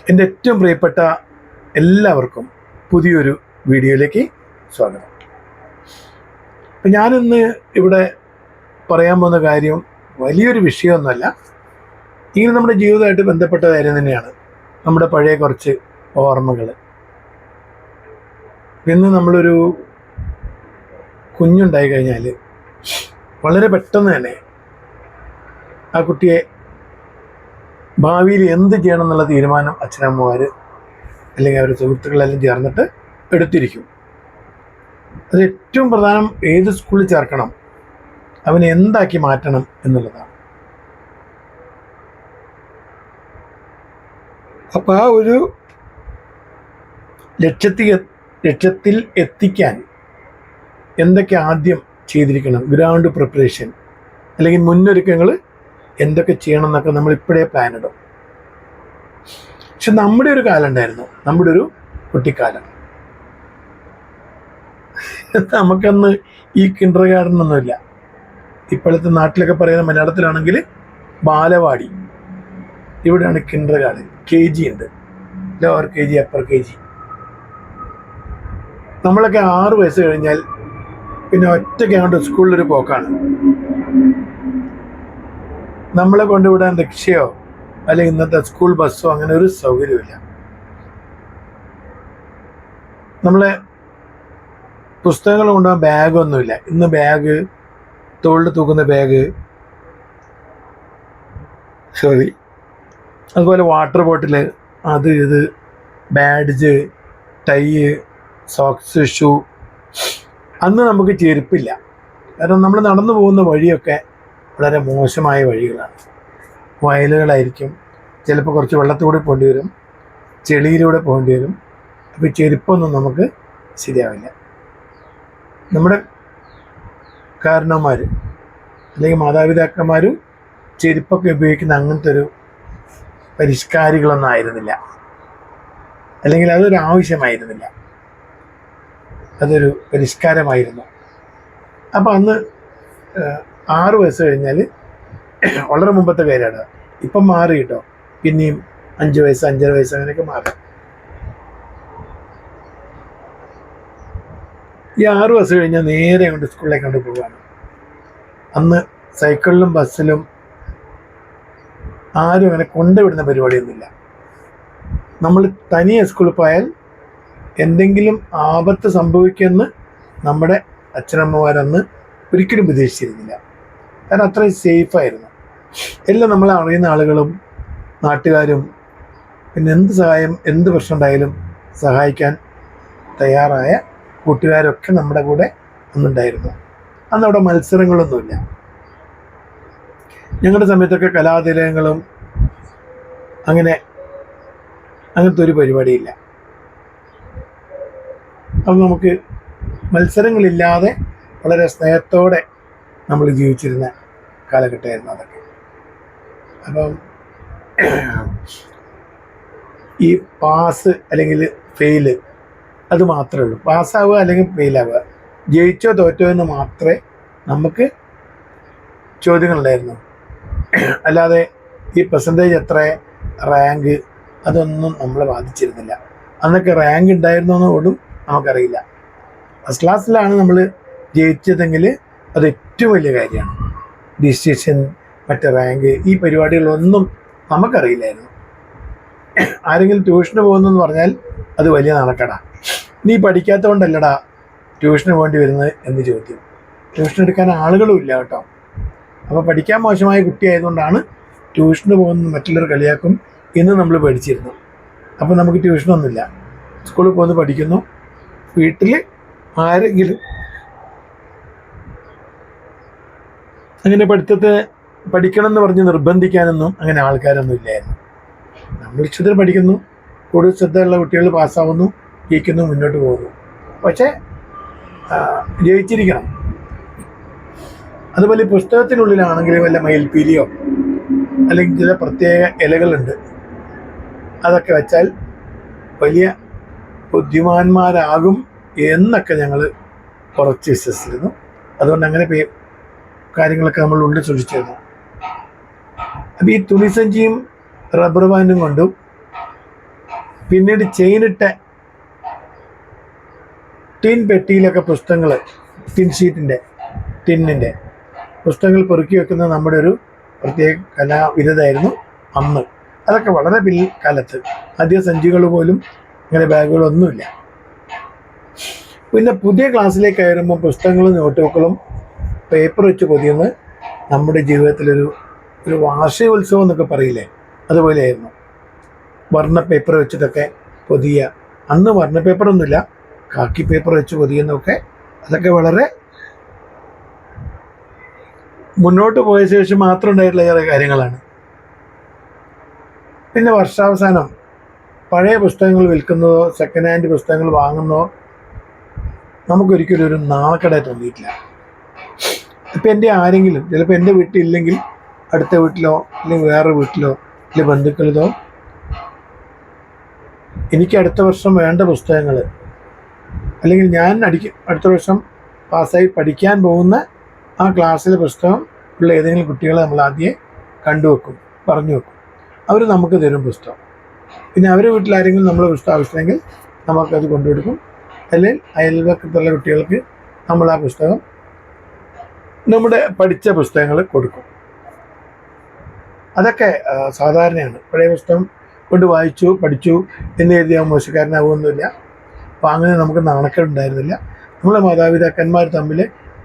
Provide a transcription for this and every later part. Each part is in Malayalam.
എൻ്റെ ഏറ്റവും പ്രിയപ്പെട്ട എല്ലാവർക്കും പുതിയൊരു വീഡിയോയിലേക്ക് സ്വാഗതം. അപ്പം ഞാനിന്ന് ഇവിടെ പറയാൻ പോകുന്ന കാര്യം വലിയൊരു വിഷയമൊന്നുമല്ല, ഇങ്ങനെ നമ്മുടെ ജീവിതമായിട്ട് ബന്ധപ്പെട്ട കാര്യം തന്നെയാണ്. നമ്മുടെ പഴയ കുറച്ച് ഓർമ്മകൾ. ഇന്ന് നമ്മളൊരു കുഞ്ഞുണ്ടായി കഴിഞ്ഞാൽ വളരെ പെട്ടെന്ന് തന്നെ ആ കുട്ടിയെ ഭാവിയിൽ എന്ത് ചെയ്യണം എന്നുള്ള തീരുമാനം അച്ഛനമ്മമാർ അല്ലെങ്കിൽ അവരുടെ സുഹൃത്തുക്കളെല്ലാം ചേർന്നിട്ട് എടുത്തിരിക്കും. അത് ഏറ്റവും പ്രധാനം ഏത് സ്കൂളിൽ ചേർക്കണം, അവനെ എന്താക്കി മാറ്റണം എന്നുള്ളതാണ്. അപ്പോൾ ആ ഒരു ലക്ഷ്യത്തിൽ എത്തിക്കാൻ എന്തൊക്കെ ആദ്യം ചെയ്തിരിക്കണം, ഗ്രൗണ്ട് പ്രിപ്പറേഷൻ അല്ലെങ്കിൽ മുന്നൊരുക്കങ്ങൾ എന്തൊക്കെ ചെയ്യണം എന്നൊക്കെ നമ്മൾ ഇപ്പോഴേ പ്ലാൻ ഇടും. പക്ഷെ നമ്മുടെ ഒരു കാലം ഉണ്ടായിരുന്നു, നമ്മുടെ ഒരു കുട്ടിക്കാലം. നമുക്കന്ന് ഈ കിൻഡർ ഗാർഡൻ ഒന്നുമില്ല. ഇപ്പോഴത്തെ നാട്ടിലൊക്കെ പറയുന്ന മലയാളത്തിലാണെങ്കിൽ ബാലവാടി, ഇവിടെയാണ് കിൻഡർ ഗാർഡൻ. KG ഉണ്ട്, ലോവർ KG, അപ്പർ KG. നമ്മളൊക്കെ 6 വയസ്സ് കഴിഞ്ഞാൽ പിന്നെ ഒറ്റയ്ക്ക് അങ്ങോട്ട് സ്കൂളിലൊരു പോക്കാണ്. നമ്മളെ കൊണ്ടുവിടാൻ റിക്ഷയോ അല്ലെങ്കിൽ ഇന്നത്തെ സ്കൂൾ ബസ്സോ അങ്ങനെ ഒരു സൗകര്യമില്ല. നമ്മളെ പുസ്തകങ്ങൾ കൊണ്ടുപോകാൻ ബാഗൊന്നുമില്ല. ഇന്ന് ബാഗ്, തോളിൽ തൂക്കുന്ന ബാഗ്, അതുപോലെ വാട്ടർ ബോട്ടിൽ, അത് ഇത്, ബാഡ്ജ്, ടൈ, സോക്സ്, ഷൂ. അന്ന് നമുക്ക് ചെരുപ്പില്ല. കാരണം നമ്മൾ നടന്നു പോകുന്ന വഴിയൊക്കെ വളരെ മോശമായ വഴികളാണ്. വയലുകളായിരിക്കും, ചിലപ്പോൾ കുറച്ച് വെള്ളത്തിലൂടെ പോകേണ്ടി വരും, ചെളിയിലൂടെ പോകേണ്ടി വരും. അപ്പോൾ ചെരുപ്പൊന്നും നമുക്ക് ശരിയാവില്ല. നമ്മുടെ കാരണവന്മാർ അല്ലെങ്കിൽ മാതാപിതാക്കന്മാരും ചെരുപ്പൊക്കെ ഉപയോഗിക്കുന്ന അങ്ങനത്തെ ഒരു പരിഷ്കാരികളൊന്നും ആയിരുന്നില്ല, അല്ലെങ്കിൽ അതൊരു ആവശ്യമായിരുന്നില്ല, അതൊരു പരിഷ്കാരമായിരുന്നു. അപ്പോൾ അന്ന് 6 വയസ്സ് കഴിഞ്ഞാൽ വളരെ മുമ്പത്തെ കാര്യമാണ്. ഇപ്പം മാറി കേട്ടോ, പിന്നെയും 5 വയസ്സ്, 5.5 വയസ്സ് അങ്ങനെയൊക്കെ മാറി. ഈ 6 വയസ്സ് കഴിഞ്ഞാൽ നേരെ കൊണ്ട് സ്കൂളിലേക്ക് കൊണ്ട് പോവുകയാണ്. അന്ന് സൈക്കിളിലും ബസ്സിലും ആരും അങ്ങനെ കൊണ്ടുവിടുന്ന പരിപാടിയൊന്നുമില്ല. നമ്മൾ തനിയെ സ്കൂളിൽ പോയാൽ എന്തെങ്കിലും ആപത്ത് സംഭവിക്കുമെന്ന് നമ്മുടെ അച്ഛനമ്മമാരന്ന് ഒരിക്കലും പ്രതീക്ഷിച്ചിരുന്നില്ല. കാരണം അത്രയും സേഫായിരുന്നു. എല്ലാം നമ്മളെ അറിയുന്ന ആളുകളും നാട്ടുകാരും പിന്നെ എന്ത് സഹായം, എന്ത് പ്രശ്നം ഉണ്ടായാലും സഹായിക്കാൻ തയ്യാറായ കൂട്ടുകാരൊക്കെ നമ്മുടെ കൂടെ അന്നുണ്ടായിരുന്നു. അന്നവിടെ മത്സരങ്ങളൊന്നുമില്ല. ഞങ്ങളുടെ സമയത്തൊക്കെ കലാതിലയങ്ങളും അങ്ങനത്തെ ഒരു പരിപാടിയില്ല. അപ്പം നമുക്ക് മത്സരങ്ങളില്ലാതെ വളരെ സ്നേഹത്തോടെ നമ്മൾ ജീവിച്ചിരുന്ന കാലഘട്ടമായിരുന്നു അതൊക്കെ. അപ്പം ഈ പാസ് അല്ലെങ്കിൽ ഫെയില് അത് മാത്രമേ ഉള്ളൂ. പാസ്സാവുക അല്ലെങ്കിൽ ഫെയിലാവുക, ജയിച്ചോ തോറ്റോ എന്ന് മാത്രമേ നമുക്ക് ചോദ്യങ്ങളുണ്ടായിരുന്നു. അല്ലാതെ ഈ പെർസെൻറ്റേജ് എത്ര, റാങ്ക്, അതൊന്നും നമ്മളെ ബാധിച്ചിരുന്നില്ല. അന്നൊക്കെ റാങ്ക് ഉണ്ടായിരുന്നോ പോലും നമുക്കറിയില്ല. ഫസ്റ്റ് ക്ലാസ്സിലാണ് നമ്മൾ ജയിച്ചതെങ്കിൽ അത് ഏറ്റവും വലിയ കാര്യമാണ്. ഡിസിഷൻ, മറ്റേ റാങ്ക്, ഈ പരിപാടികളൊന്നും നമുക്കറിയില്ലായിരുന്നു. ആരെങ്കിലും ട്യൂഷന് പോകുന്നെന്ന് പറഞ്ഞാൽ അത് വലിയ നടക്കടാ, നീ പഠിക്കാത്ത കൊണ്ടല്ലടാ ട്യൂഷന് പോകേണ്ടി വരുന്നത് എന്ന് ചോദ്യം. ട്യൂഷൻ എടുക്കാൻ ആളുകളും ഇല്ല കേട്ടോ. അപ്പോൾ പഠിക്കാൻ മോശമായ കുട്ടിയായതുകൊണ്ടാണ് ട്യൂഷന് പോകുന്നത് മറ്റുള്ളവർ കളിയാക്കും എന്ന് നമ്മൾ പഠിച്ചിരുന്നു. അപ്പോൾ നമുക്ക് ട്യൂഷനൊന്നുമില്ല, സ്കൂളിൽ പോകുന്നു, പഠിക്കുന്നു. വീട്ടിൽ ആരെങ്കിലും അങ്ങനെ പഠിക്കണം എന്ന് പറഞ്ഞ് നിർബന്ധിക്കാനൊന്നും അങ്ങനെ ആൾക്കാരൊന്നും ഇല്ലായിരുന്നു. നമ്മൾ ഇഷ്ടത്തിൽ പഠിക്കുന്നു, കൂടുതൽ ശ്രദ്ധയുള്ള കുട്ടികൾ പാസ്സാവുന്നു, ജയിക്കുന്നു, മുന്നോട്ട് പോകുന്നു. പക്ഷേ ജയിച്ചിരിക്കണം. അതുപോലെ പുസ്തകത്തിനുള്ളിലാണെങ്കിൽ വല്ല മയിൽപ്പീലിയോ അല്ലെങ്കിൽ ചില പ്രത്യേക ഇലകളുണ്ട്, അതൊക്കെ വെച്ചാൽ വലിയ ബുദ്ധിമാന്മാരാകും എന്നൊക്കെ ഞങ്ങൾ കുറച്ച് വിശ്വസിച്ചിരുന്നു. അതുകൊണ്ട് അങ്ങനെ കാര്യങ്ങളൊക്കെ നമ്മൾ ഉള്ളിൽ സൂക്ഷിച്ചിരുന്നു. അപ്പോൾ ഈ തുണിസഞ്ചിയും റബ്ബർ ബാൻഡും കൊണ്ടും പിന്നീട് ചെയിനിട്ട ടിൻ പെട്ടിയിലൊക്കെ പുസ്തകങ്ങൾ, ടിന്നിൻ്റെ പുസ്തകങ്ങൾ പെറുക്കി വെക്കുന്നത് നമ്മുടെ ഒരു പ്രത്യേക കലാവിരുതായിരുന്നു അന്ന്. അതൊക്കെ വളരെ പിൽക്കാലത്ത്. ആദ്യ സഞ്ചികൾ പോലും ഇങ്ങനെ ബാഗുകളൊന്നുമില്ല. പിന്നെ പുതിയ ക്ലാസ്സിലേക്ക് കയറുമ്പോൾ പുസ്തകങ്ങളും നോട്ടുബുക്കുകളും പേപ്പർ വെച്ച് പൊതിയുന്നത് നമ്മുടെ ജീവിതത്തിലൊരു വാർഷികോത്സവം എന്നൊക്കെ പറയില്ലേ, അതുപോലെയായിരുന്നു. വർണ്ണ പേപ്പർ വെച്ചിട്ടൊക്കെ പൊതിയുക. അന്ന് വർണ്ണ പേപ്പറൊന്നുമില്ല, കാക്കി പേപ്പർ വെച്ച് പൊതിയുന്നതൊക്കെ അതൊക്കെ വളരെ മുന്നോട്ട് പോയ ശേഷം മാത്രം ഉണ്ടായിട്ടുള്ള ഏറെ കാര്യങ്ങളാണ്. പിന്നെ വർഷാവസാനം പഴയ പുസ്തകങ്ങൾ വിൽക്കുന്നതോ സെക്കൻഡ് ഹാൻഡ് പുസ്തകങ്ങൾ വാങ്ങുന്നതോ നമുക്കൊരിക്കലും ഒരു നാണക്കേടായി തോന്നിയിട്ടില്ല. ഇപ്പം എൻ്റെ ആരെങ്കിലും ചിലപ്പോൾ എൻ്റെ വീട്ടിലില്ലെങ്കിൽ അടുത്ത വീട്ടിലോ അല്ലെങ്കിൽ വേറെ വീട്ടിലോ അല്ലെങ്കിൽ ബന്ധുക്കളതോ എനിക്ക് അടുത്ത വർഷം വേണ്ട പുസ്തകങ്ങൾ, അല്ലെങ്കിൽ ഞാൻ അടുത്ത വർഷം പാസ്സായി പഠിക്കാൻ പോകുന്ന ആ ക്ലാസ്സിലെ പുസ്തകം ഉള്ള ഏതെങ്കിലും കുട്ടികളെ നമ്മൾ ആദ്യം കണ്ടുവെക്കും, പറഞ്ഞു വെക്കും. അവർ നമുക്ക് തരും പുസ്തകം. പിന്നെ അവരുടെ വീട്ടിലാരെങ്കിലും നമ്മൾ പുസ്തകം ആവശ്യമെങ്കിൽ നമുക്കത് കൊണ്ടുകൊടുക്കും. അല്ലെങ്കിൽ അയൽവക്കത്തുള്ള കുട്ടികൾക്ക് നമ്മൾ ആ പുസ്തകം, നമ്മുടെ പഠിച്ച പുസ്തകങ്ങൾ കൊടുക്കും. അതൊക്കെ സാധാരണയാണ്. പഴയ പുസ്തകം കൊണ്ട് വായിച്ചു പഠിച്ചു എന്ന് എഴുതിയാൽ മോശക്കാരനാവുമൊന്നുമില്ല. അപ്പോൾ അങ്ങനെ നമുക്ക് നാണക്കേടുണ്ടായിരുന്നില്ല. നമ്മളെ മാതാപിതാക്കന്മാർ തമ്മിൽ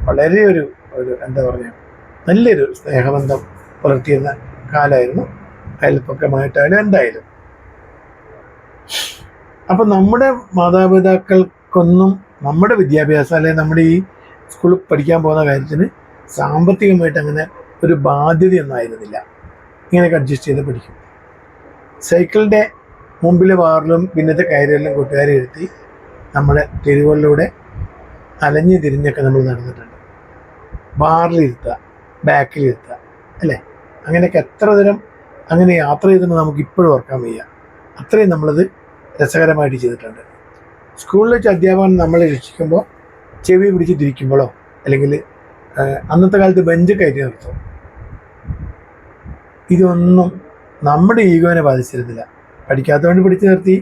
വളരെ ഒരു എന്താ പറയുക, നല്ലൊരു സ്നേഹബന്ധം പുലർത്തിയിരുന്ന കാലമായിരുന്നു. അയൽപ്പക്കമായിട്ടായാലും എന്തായാലും. അപ്പം നമ്മുടെ മാതാപിതാക്കൾക്കൊന്നും നമ്മുടെ വിദ്യാഭ്യാസം അല്ലെങ്കിൽ നമ്മുടെ ഈ സ്കൂളിൽ പഠിക്കാൻ പോകുന്ന കാര്യത്തിന് സാമ്പത്തികമായിട്ട് അങ്ങനെ ഒരു ബാധ്യതയൊന്നും ആയിരുന്നില്ല. ഇങ്ങനെയൊക്കെ അഡ്ജസ്റ്റ് ചെയ്ത് പഠിക്കും. സൈക്കിളിൻ്റെ മുമ്പിൽ വാറിലും പിന്നത്തെ കയറിയെല്ലാം കൂട്ടുകാരെ ഇരുത്തി നമ്മുടെ തെരുവുകളിലൂടെ അലഞ്ഞു തിരിഞ്ഞൊക്കെ നമ്മൾ നടന്നിട്ടുണ്ട്. ബാറിലിരുത്തുക, ബാക്കിലിരുത്തുക, അല്ലേ? അങ്ങനെയൊക്കെ എത്ര തരം അങ്ങനെ യാത്ര ചെയ്തിട്ട് നമുക്ക് ഇപ്പോഴും ഓർക്കാൻ വയ്യ. അത്രയും നമ്മളത് രസകരമായിട്ട് ചെയ്തിട്ടുണ്ട്. സ്കൂളിൽ വെച്ച് അധ്യാപകൻ നമ്മളെ രക്ഷിക്കുമ്പോൾ ചെവി പിടിച്ച് തിരിക്കുമ്പോഴോ അല്ലെങ്കിൽ അന്നത്തെ കാലത്ത് ബെഞ്ച് കയറ്റി നിർത്തും. ഇതൊന്നും നമ്മുടെ ഈഗോനെ ബാധിച്ചിരുന്നില്ല. പഠിക്കാത്തതുകൊണ്ട് പിടിച്ചു നിർത്തി.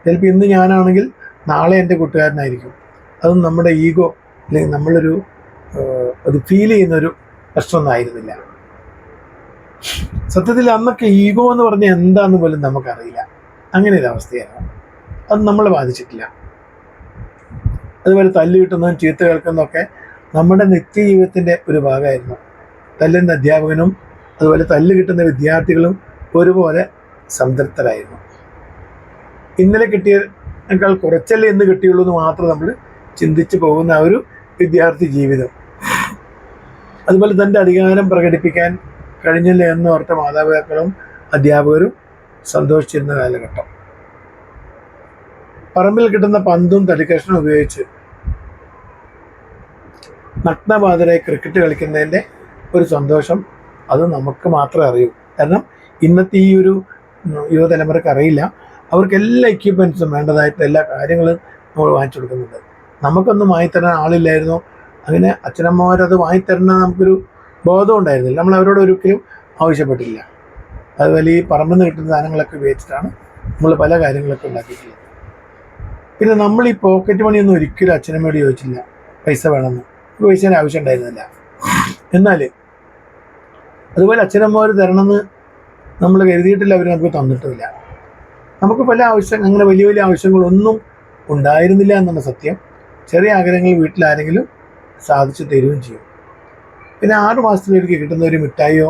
ചിലപ്പോൾ ഇന്ന് ഞാനാണെങ്കിൽ നാളെ എൻ്റെ കൂട്ടുകാരനായിരിക്കും. അതും നമ്മുടെ ഈഗോ അല്ലെങ്കിൽ നമ്മളൊരു അത് ഫീൽ ചെയ്യുന്നൊരു പ്രശ്നമൊന്നും ആയിരുന്നില്ല. സത്യത്തിൽ അന്നൊക്കെ ഈഗോ എന്ന് പറഞ്ഞാൽ എന്താന്ന് പോലും നമുക്കറിയില്ല. അങ്ങനെ ഒരു അവസ്ഥയായിരുന്നു. അത് നമ്മളെ ബാധിച്ചിട്ടില്ല. അതുപോലെ തല്ല് കിട്ടുന്നതും ചീത്ത കേൾക്കുന്നതൊക്കെ നമ്മുടെ നിത്യജീവിതത്തിൻ്റെ ഒരു ഭാഗമായിരുന്നു. തല്ലുന്ന അധ്യാപകനും അതുപോലെ തല്ല് കിട്ടുന്ന വിദ്യാർത്ഥികളും ഒരുപോലെ സംതൃപ്തരായിരുന്നു. ഇന്നലെ കിട്ടിയതിനേക്കാൾ കുറച്ചല്ലേ എന്ന് കിട്ടിയുള്ളൂ എന്ന് മാത്രം നമ്മൾ ചിന്തിച്ച് പോകുന്ന ആ ഒരു വിദ്യാർത്ഥി ജീവിതം. അതുപോലെ തൻ്റെ അധികാരം പ്രകടിപ്പിക്കാൻ കഴിഞ്ഞില്ല എന്നോർത്ത മാതാപിതാക്കളും അധ്യാപകരും സന്തോഷിച്ചിരുന്ന കാലഘട്ടം. പറമ്പിൽ കിട്ടുന്ന പന്തും തടിക്കഷ്ണവും ഉപയോഗിച്ച് നഗ്നപാതരായി ക്രിക്കറ്റ് കളിക്കുന്നതിൻ്റെ ഒരു സന്തോഷം അത് നമുക്ക് മാത്രമേ അറിയൂ. കാരണം ഇന്നത്തെ ഈ ഒരു യുവതലമുറയ്ക്ക് അറിയില്ല. അവർക്ക് എല്ലാ എക്യുപ്മെൻറ്റ്സും വേണ്ടതായിട്ട് എല്ലാ കാര്യങ്ങളും നമ്മൾ വാങ്ങിച്ചു കൊടുക്കുന്നുണ്ട്. നമുക്കൊന്നും വാങ്ങിത്തരാൻ ആളില്ലായിരുന്നു. അങ്ങനെ അച്ഛനമ്മമാരത് വാങ്ങിത്തരണം നമുക്കൊരു ബോധം ഉണ്ടായിരുന്നില്ല. നമ്മൾ അവരോട് ഒരിക്കലും ആവശ്യപ്പെട്ടില്ല. അതുപോലെ ഈ പറമ്പിൽ നിന്ന് കിട്ടുന്ന സാധനങ്ങളൊക്കെ ഉപയോഗിച്ചിട്ടാണ് നമ്മൾ പല കാര്യങ്ങളൊക്കെ ഉണ്ടാക്കിയിട്ടുള്ളത്. പിന്നെ നമ്മൾ ഈ പോക്കറ്റ് മണിയൊന്നും ഒരിക്കലും അച്ഛനമ്മയോട് ചോദിച്ചില്ല പൈസ വേണമെന്ന്. പൈസേൻ്റെ ആവശ്യം ഉണ്ടായിരുന്നില്ല. എന്നാൽ അതുപോലെ അച്ഛനമ്മമാർ തരണമെന്ന് നമ്മൾ കരുതിയിട്ടില്ല, അവർ നമുക്ക് തന്നിട്ടുമില്ല. നമുക്ക് പല അങ്ങനെ വലിയ വലിയ ആവശ്യങ്ങളൊന്നും ഉണ്ടായിരുന്നില്ല എന്നുള്ള സത്യം. ചെറിയ ആഗ്രഹങ്ങൾ വീട്ടിലാരെങ്കിലും സാധിച്ചു തരുകയും ചെയ്യും. പിന്നെ 6 മാസത്തിലൊരിക്കൽ കിട്ടുന്ന ഒരു മിഠായിയോ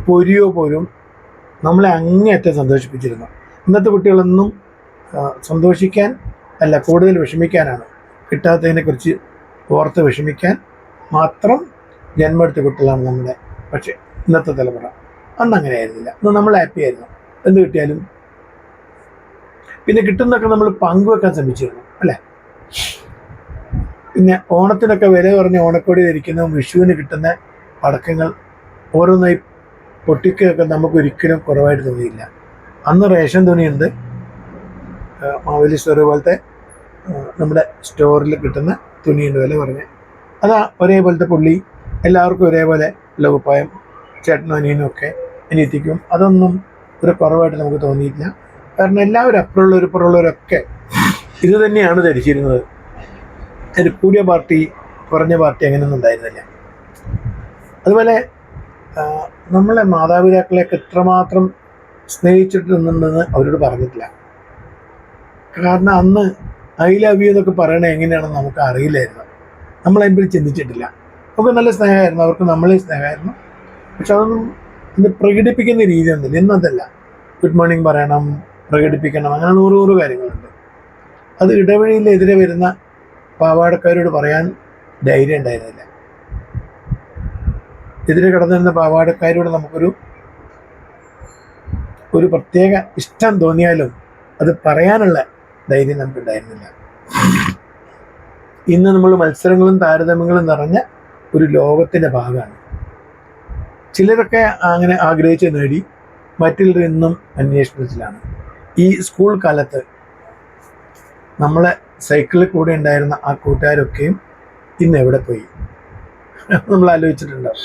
പൊരിയോ പോലും നമ്മളെ അങ്ങേയറ്റം സന്തോഷിപ്പിച്ചിരുന്നു. ഇന്നത്തെ കുട്ടികളൊന്നും സന്തോഷിക്കാൻ അല്ല, കൂടുതൽ വിഷമിക്കാനാണ്. കിട്ടാത്തതിനെക്കുറിച്ച് ഓർത്ത് വിഷമിക്കാൻ മാത്രം ജന്മമെടുത്ത കുട്ടികളാണ് നമ്മുടെ പക്ഷേ ഇന്നത്തെ തലമുറ. അന്ന് അങ്ങനെ ആയിരുന്നില്ല. അന്ന് നമ്മൾ ഹാപ്പി ആയിരുന്നു എന്ത് കിട്ടിയാലും. പിന്നെ കിട്ടുന്നതൊക്കെ നമ്മൾ പങ്കുവെക്കാൻ ശ്രമിച്ചിരുന്നു, അല്ലേ? പിന്നെ ഓണത്തിനൊക്കെ വില കുറഞ്ഞ ഓണക്കോടി ധരിക്കുന്നതും വിഷുവിന് കിട്ടുന്ന പടക്കങ്ങൾ ഓരോന്നായി പൊട്ടിക്കുകയൊക്കെ നമുക്ക് ഒരിക്കലും കുറവായിട്ട് തോന്നിയില്ല. അന്ന് റേഷൻ തുണിയുണ്ട്, മാവേലി സ്റ്റോർ പോലത്തെ നമ്മുടെ സ്റ്റോറിൽ കിട്ടുന്ന തുണിയുണ്ട് വില കുറഞ്ഞ്. അതാ ഒരേപോലത്തെ പുള്ളി എല്ലാവർക്കും ഒരേപോലെ ഉള്ള കുപ്പായം, ചേട്ടനും അനിയനും ഒക്കെ അനിയത്തിക്കും. അതൊന്നും ഒരു കുറവായിട്ട് നമുക്ക് തോന്നിയിട്ടില്ല. കാരണം എല്ലാവരും ഇപ്പുറമുള്ളവരൊക്കെ ഇത് തന്നെയാണ് ധരിച്ചിരുന്നത്. ഒരു കൂടിയ പാർട്ടി കുറഞ്ഞ പാർട്ടി അങ്ങനെയൊന്നും ഉണ്ടായിരുന്നില്ല. അതുപോലെ നമ്മളെ മാതാപിതാക്കളെയൊക്കെ എത്രമാത്രം സ്നേഹിച്ചിട്ടുണ്ടെന്ന് അവരോട് പറഞ്ഞിട്ടില്ല. കാരണം അന്ന് ഐ ലവ് യു എന്നൊക്കെ പറയണത് എങ്ങനെയാണെന്ന് നമുക്ക് അറിയില്ലായിരുന്നു. നമ്മളതിനെ ചിന്തിച്ചിട്ടില്ല. നമുക്ക് നല്ല സ്നേഹമായിരുന്നു, അവർക്ക് നമ്മളെ സ്നേഹമായിരുന്നു. പക്ഷെ അതൊന്നും ഇന്ന് പ്രകടിപ്പിക്കുന്ന രീതിയൊന്നുമില്ല. ഇന്നതല്ല, ഗുഡ് മോർണിംഗ് പറയണം, പ്രകടിപ്പിക്കണം, അങ്ങനെ 100 കാര്യങ്ങളുണ്ട്. അത് ഇടവഴിയിൽ എതിരെ വരുന്ന പാവാടക്കാരോട് പറയാൻ ധൈര്യം ഉണ്ടായിരുന്നില്ല. എതിരെ കടന്നിരുന്ന പാവാടക്കാരോട് നമുക്കൊരു പ്രത്യേക ഇഷ്ടം തോന്നിയാലും അത് പറയാനുള്ള ധൈര്യം നമുക്കുണ്ടായിരുന്നില്ല. ഇന്ന് നമ്മൾ മത്സരങ്ങളും താരതമ്യങ്ങളും നിറഞ്ഞ ഒരു ലോകത്തിൻ്റെ ഭാഗമാണ്. ചിലരൊക്കെ അങ്ങനെ ആഗ്രഹിച്ച് നേടി, മറ്റുള്ളവർ ഇന്നും അന്വേഷണത്തിലാണ്. ഈ സ്കൂൾ കാലത്ത് നമ്മളെ സൈക്കിളിൽ കൂടെ ഉണ്ടായിരുന്ന ആ കൂട്ടുകാരൊക്കെയും ഇന്ന് എവിടെ പോയി നമ്മൾ ആലോചിച്ചിട്ടുണ്ടാവും.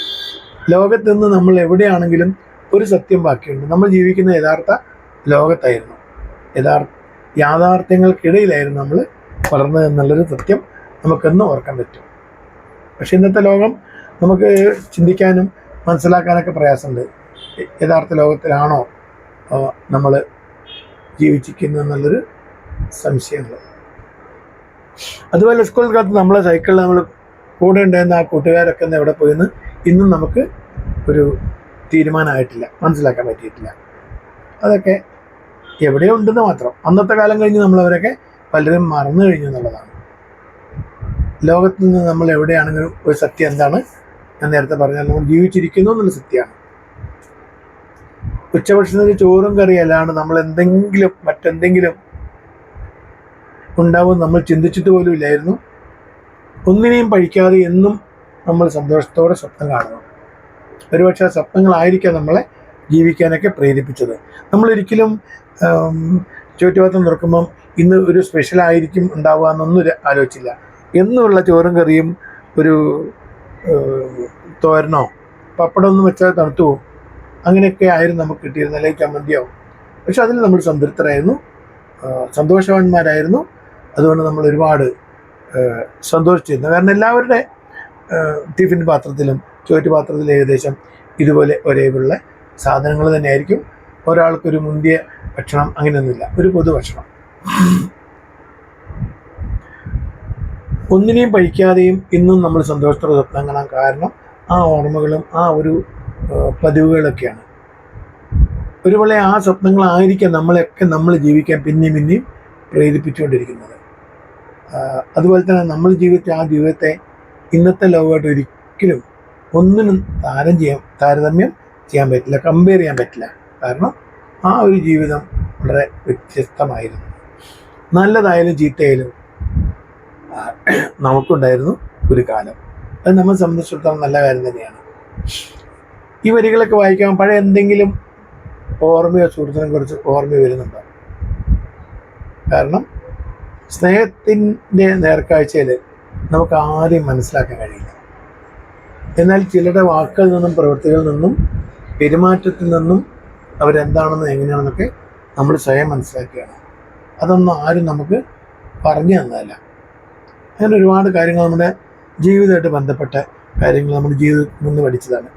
ലോകത്ത് നിന്ന് നമ്മൾ എവിടെയാണെങ്കിലും ഒരു സത്യം ബാക്കിയുണ്ട്. നമ്മൾ ജീവിക്കുന്ന യഥാർത്ഥ ലോകത്തായിരുന്നു, യാഥാർത്ഥ്യങ്ങൾക്കിടയിലായിരുന്നു നമ്മൾ വളർന്നത് എന്നുള്ളൊരു സത്യം നമുക്കെന്ന് ഓർക്കാൻ പറ്റും. പക്ഷെ ഇന്നത്തെ ലോകം നമുക്ക് ചിന്തിക്കാനും മനസ്സിലാക്കാനൊക്കെ പ്രയാസമുണ്ട്. യഥാർത്ഥ ലോകത്തിലാണോ നമ്മൾ ജീവിച്ചിരിക്കുന്നത് എന്നുള്ളൊരു സംശയമുണ്ട്. അതുപോലെ സ്കൂൾ കാലത്ത് നമ്മളെ സൈക്കിളിൽ നമ്മൾ കൂടെ ഉണ്ടായിരുന്ന ആ കൂട്ടുകാരൊക്കെ ഒന്ന് എവിടെ പോയെന്ന് ഇന്നും നമുക്ക് ഒരു തീരുമാനമായിട്ടില്ല, മനസ്സിലാക്കാൻ പറ്റിയിട്ടില്ല. അതൊക്കെ എവിടെയോ ഉണ്ടെന്ന് മാത്രം. അന്നത്തെ കാലം കഴിഞ്ഞ് നമ്മളവരൊക്കെ പലരും മറന്നു കഴിഞ്ഞു എന്നുള്ളതാണ്. ലോകത്ത് നിന്ന് നമ്മൾ എവിടെയാണെങ്കിലും ഒരു സത്യം എന്താണ്, ഞാൻ നേരത്തെ പറഞ്ഞാൽ നമ്മൾ ജീവിച്ചിരിക്കുന്നു എന്നുള്ള സത്യമാണ്. ഉച്ചഭക്ഷണത്തിന് ചോറും കറിയും അല്ലാണ്ട് നമ്മൾ മറ്റെന്തെങ്കിലും ഉണ്ടാവും നമ്മൾ ചിന്തിച്ചിട്ട് പോലും ഇല്ലായിരുന്നു. ഒന്നിനെയും പഴിക്കാതെ എന്നും നമ്മൾ സന്തോഷത്തോടെ സ്വപ്നം കാണുന്നു. ഒരുപക്ഷെ സ്വപ്നങ്ങളായിരിക്കാം നമ്മളെ ജീവിക്കാനൊക്കെ പ്രേരിപ്പിച്ചത്. നമ്മളൊരിക്കലും ചോറ്റുപാത്രം തുറക്കുമ്പം ഇന്ന് ഒരു സ്പെഷ്യലായിരിക്കും ഉണ്ടാവുക എന്നൊന്നും ആലോചിച്ചില്ല. എന്നുള്ള ചോറും കറിയും ഒരു തോരനോ പപ്പടമൊന്നും വെച്ചാൽ തണുത്തു പോകും. അങ്ങനെയൊക്കെ ആയിരുന്നു നമുക്ക് കിട്ടിയിരുന്നത്, അല്ലെങ്കിൽ ചമ്മന്തിയാവും. പക്ഷെ അതിൽ നമ്മൾ സംതൃപ്തരായിരുന്നു, സന്തോഷവാന്മാരായിരുന്നു. അതുകൊണ്ട് നമ്മൾ ഒരുപാട് സന്തോഷിച്ചിരുന്നു. കാരണം എല്ലാവരുടെ ടിഫിൻ പാത്രത്തിലും ചോറ്റുപാത്രത്തിലും ഏകദേശം ഇതുപോലെ ഒരേപോലുള്ള സാധനങ്ങൾ തന്നെയായിരിക്കും. ഒരാൾക്കൊരു മുന്തിയ ഭക്ഷണം അങ്ങനെയൊന്നുമില്ല, ഒരു പൊതു ഭക്ഷണം. ഒന്നിനെയും പഴിക്കാതെയും ഇന്നും നമ്മൾ സന്തോഷത്തോടെ സ്വപ്നം കാണാൻ കാരണം ആ ഓർമ്മകളും ആ ഒരു പതിവുകളൊക്കെയാണ്. ഒരുപോലെ ആ സ്വപ്നങ്ങളായിരിക്കാം നമ്മൾ ജീവിക്കാൻ പിന്നെയും പ്രേരിപ്പിച്ചുകൊണ്ടിരിക്കുന്നത്. അതുപോലെ തന്നെ നമ്മൾ ജീവിച്ച ആ ജീവിതത്തെ ഇന്നത്തെ ലോകമായിട്ട് ഒരിക്കലും ഒന്നിനും താരതമ്യം ചെയ്യാൻ പറ്റില്ല, കമ്പയർ ചെയ്യാൻ പറ്റില്ല. കാരണം ആ ഒരു ജീവിതം വളരെ വ്യത്യസ്തമായിരുന്നു. നല്ലതായാലും ചീത്തയായാലും നമുക്കുണ്ടായിരുന്നു ഒരു കാലം. അത് നമ്മളെ സംബന്ധിച്ചിടത്തോളം നല്ല കാര്യം തന്നെയാണ്. ഈ വരികളൊക്കെ വായിക്കാൻ പഴയ എന്തെങ്കിലും ഓർമ്മയോ സുഹൃത്തിനെ കുറിച്ച് ഓർമ്മ വരുന്നുണ്ടോ? കാരണം സ്നേഹത്തിൻ്റെ നേർക്കാഴ്ചയിൽ നമുക്ക് ആദ്യം മനസ്സിലാക്കാൻ കഴിയില്ല. എന്നാൽ ചിലരുടെ വാക്കുകളിൽ നിന്നും പ്രവൃത്തികളിൽ നിന്നും പെരുമാറ്റത്തിൽ നിന്നും അവരെന്താണെന്നും എങ്ങനെയാണെന്നൊക്കെ നമ്മൾ സ്വയം മനസ്സിലാക്കുകയാണ്. അതൊന്നും ആരും നമുക്ക് പറഞ്ഞു തന്നതല്ല. അങ്ങനെ ഒരുപാട് കാര്യങ്ങൾ നമ്മുടെ ജീവിതമായിട്ട് ബന്ധപ്പെട്ട കാര്യങ്ങൾ നമ്മുടെ ജീവിതത്തിൽ നിന്ന് പഠിച്ചതാണ്.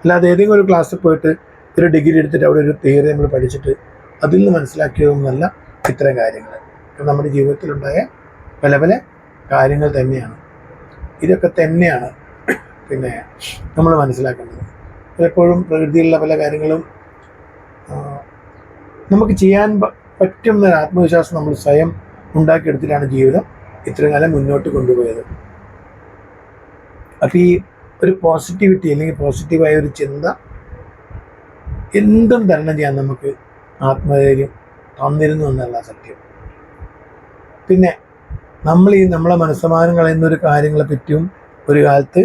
അല്ലാതെ ഏതെങ്കിലും ഒരു ക്ലാസ്സിൽ പോയിട്ട് ഒരു ഡിഗ്രി എടുത്തിട്ട് അവിടെ ഒരു തിയറി നമ്മൾ പഠിച്ചിട്ട് അതിൽ നിന്ന് മനസ്സിലാക്കിയതൊന്നുമല്ല ഇത്തരം കാര്യങ്ങൾ. നമ്മുടെ ജീവിതത്തിലുണ്ടായ പല പല കാര്യങ്ങൾ തന്നെയാണ്. ഇതൊക്കെ തന്നെയാണ് പിന്നെ നമ്മൾ മനസ്സിലാക്കേണ്ടത്. പലപ്പോഴും പ്രകൃതിയിലുള്ള പല കാര്യങ്ങളും നമുക്ക് ചെയ്യാൻ പറ്റുന്ന ഒരു ആത്മവിശ്വാസം നമ്മൾ സ്വയം ഉണ്ടാക്കിയെടുത്തിട്ടാണ് ജീവിതം ഇത്രയും കാലം മുന്നോട്ട് കൊണ്ടുപോയത്. അപ്പോൾ ഈ ഒരു പോസിറ്റിവിറ്റി അല്ലെങ്കിൽ പോസിറ്റീവായ ഒരു ചിന്ത എന്തും തരണം ചെയ്യാൻ നമുക്ക് ആത്മധൈര്യം തന്നിരുന്നു എന്നുള്ള സത്യം. പിന്നെ നമ്മളെ മനസ്സമാനം കളയുന്ന കാര്യങ്ങളെ പറ്റിയും ഒരു കാലത്ത്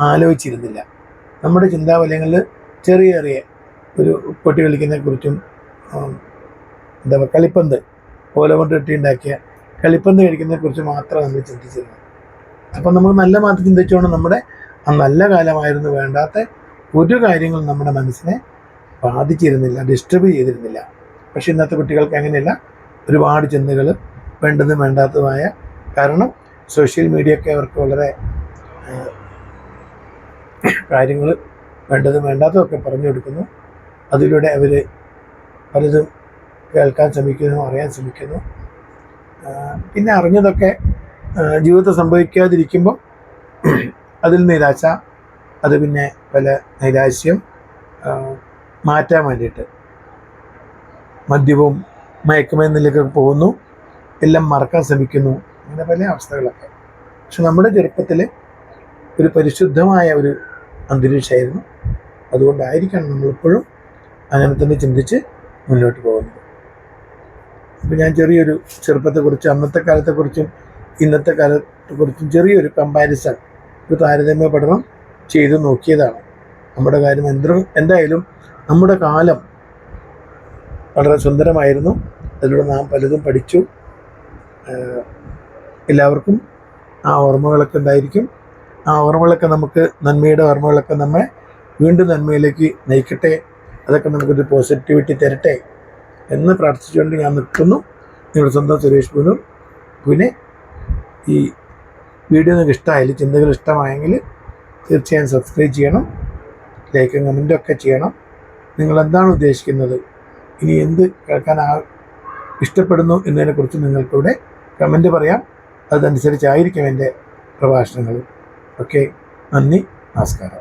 ആലോചിച്ചിരുന്നില്ല. നമ്മുടെ ചിന്താവലയങ്ങളിൽ ചെറിയ ചെറിയ ഒരു പൊട്ടി കളിക്കുന്നതിനെക്കുറിച്ചും എന്താ പറയുക, കളിപ്പന്ത് ഓല കൊണ്ട് കെട്ടിയുണ്ടാക്കിയ കളിപ്പന്ത് കഴിക്കുന്നതിനെക്കുറിച്ച് മാത്രം നമ്മൾ ചിന്തിച്ചിരുന്നു. അപ്പം നമ്മൾ നല്ല മാത്രം ചിന്തിച്ചുകൊണ്ട് നമ്മുടെ ആ നല്ല കാലമായിരുന്നു. വേണ്ടാത്ത ഒരു കാര്യങ്ങളും നമ്മുടെ മനസ്സിനെ ബാധിച്ചിരുന്നില്ല, ഡിസ്റ്റർബ് ചെയ്തിരുന്നില്ല. പക്ഷെ ഇന്നത്തെ കുട്ടികൾക്ക് അങ്ങനെയല്ല. ഒരുപാട് ചിന്തകൾ വേണ്ടതും വേണ്ടാത്തതുമായ, കാരണം സോഷ്യൽ മീഡിയ ഒക്കെ അവർക്ക് വളരെ കാര്യങ്ങൾ വേണ്ടതും വേണ്ടാത്തതൊക്കെ പറഞ്ഞു കൊടുക്കുന്നു. അതിലൂടെ അവർ പലതും കേൾക്കാൻ ശ്രമിക്കുന്നു, അറിയാൻ ശ്രമിക്കുന്നു. പിന്നെ അറിഞ്ഞതൊക്കെ ജീവിതത്തിൽ സംഭവിക്കാതിരിക്കുമ്പോൾ അതിൽ നിരാശ, അത് പിന്നെ പല നൈരാശ്യം മാറ്റാൻ വേണ്ടിയിട്ട് മദ്യവും മയക്കുമരുന്നിലേക്കൊക്കെ പോകുന്നു, എല്ലാം മറക്കാൻ ശ്രമിക്കുന്നു. അങ്ങനെ പല അവസ്ഥകളൊക്കെ. പക്ഷെ നമ്മുടെ ചെറുപ്പത്തിൽ ഒരു പരിശുദ്ധമായ ഒരു അന്തരീക്ഷമായിരുന്നു. അതുകൊണ്ടായിരിക്കണം നമ്മളിപ്പോഴും അങ്ങനെ തന്നെ ചിന്തിച്ച് മുന്നോട്ട് പോകുന്നത്. അപ്പോൾ ഞാൻ ചെറിയൊരു ചെറുപ്പത്തെക്കുറിച്ച്, അന്നത്തെ കാലത്തെക്കുറിച്ചും ഇന്നത്തെ കാലത്തെക്കുറിച്ചും ചെറിയൊരു കമ്പാരിസൺ, ഒരു താരതമ്യ പഠനം ചെയ്ത് നോക്കിയതാണ്. നമ്മുടെ കാര്യം എന്തായാലും നമ്മുടെ കാലം വളരെ സുന്ദരമായിരുന്നു. അതിലൂടെ നാം പലതും പഠിച്ചു. എല്ലാവർക്കും ആ ഓർമ്മകളൊക്കെ ഉണ്ടായിരിക്കും. ആ ഓർമ്മകളൊക്കെ നമുക്ക്, നന്മയുടെ ഓർമ്മകളൊക്കെ നമ്മെ വീണ്ടും നന്മയിലേക്ക് നയിക്കട്ടെ. അതൊക്കെ നമുക്കൊരു പോസിറ്റിവിറ്റി തരട്ടെ എന്ന് പ്രാർത്ഥിച്ചുകൊണ്ട് ഞാൻ നിൽക്കുന്നു. നിങ്ങളുടെ സ്വന്തം സുരേഷ് പൂനൂർ. പിന്നെ ഈ വീഡിയോ നിങ്ങൾക്ക് ഇഷ്ടമായാലും, ചിന്തകൾ ഇഷ്ടമായെങ്കിൽ തീർച്ചയായും സബ്സ്ക്രൈബ് ചെയ്യണം, ലൈക്കും കമൻറ്റും ഒക്കെ ചെയ്യണം. നിങ്ങളെന്താണ് ഉദ്ദേശിക്കുന്നത്, ഇനി എന്ത് കേൾക്കാൻ ഇഷ്ടപ്പെടുന്നു എന്നതിനെക്കുറിച്ച് നിങ്ങൾക്കിവിടെ കമൻറ്റ് പറയാം. അതനുസരിച്ചായിരിക്കും എൻ്റെ പ്രഭാഷണങ്ങൾ. ഓക്കെ, നന്ദി, നമസ്കാരം.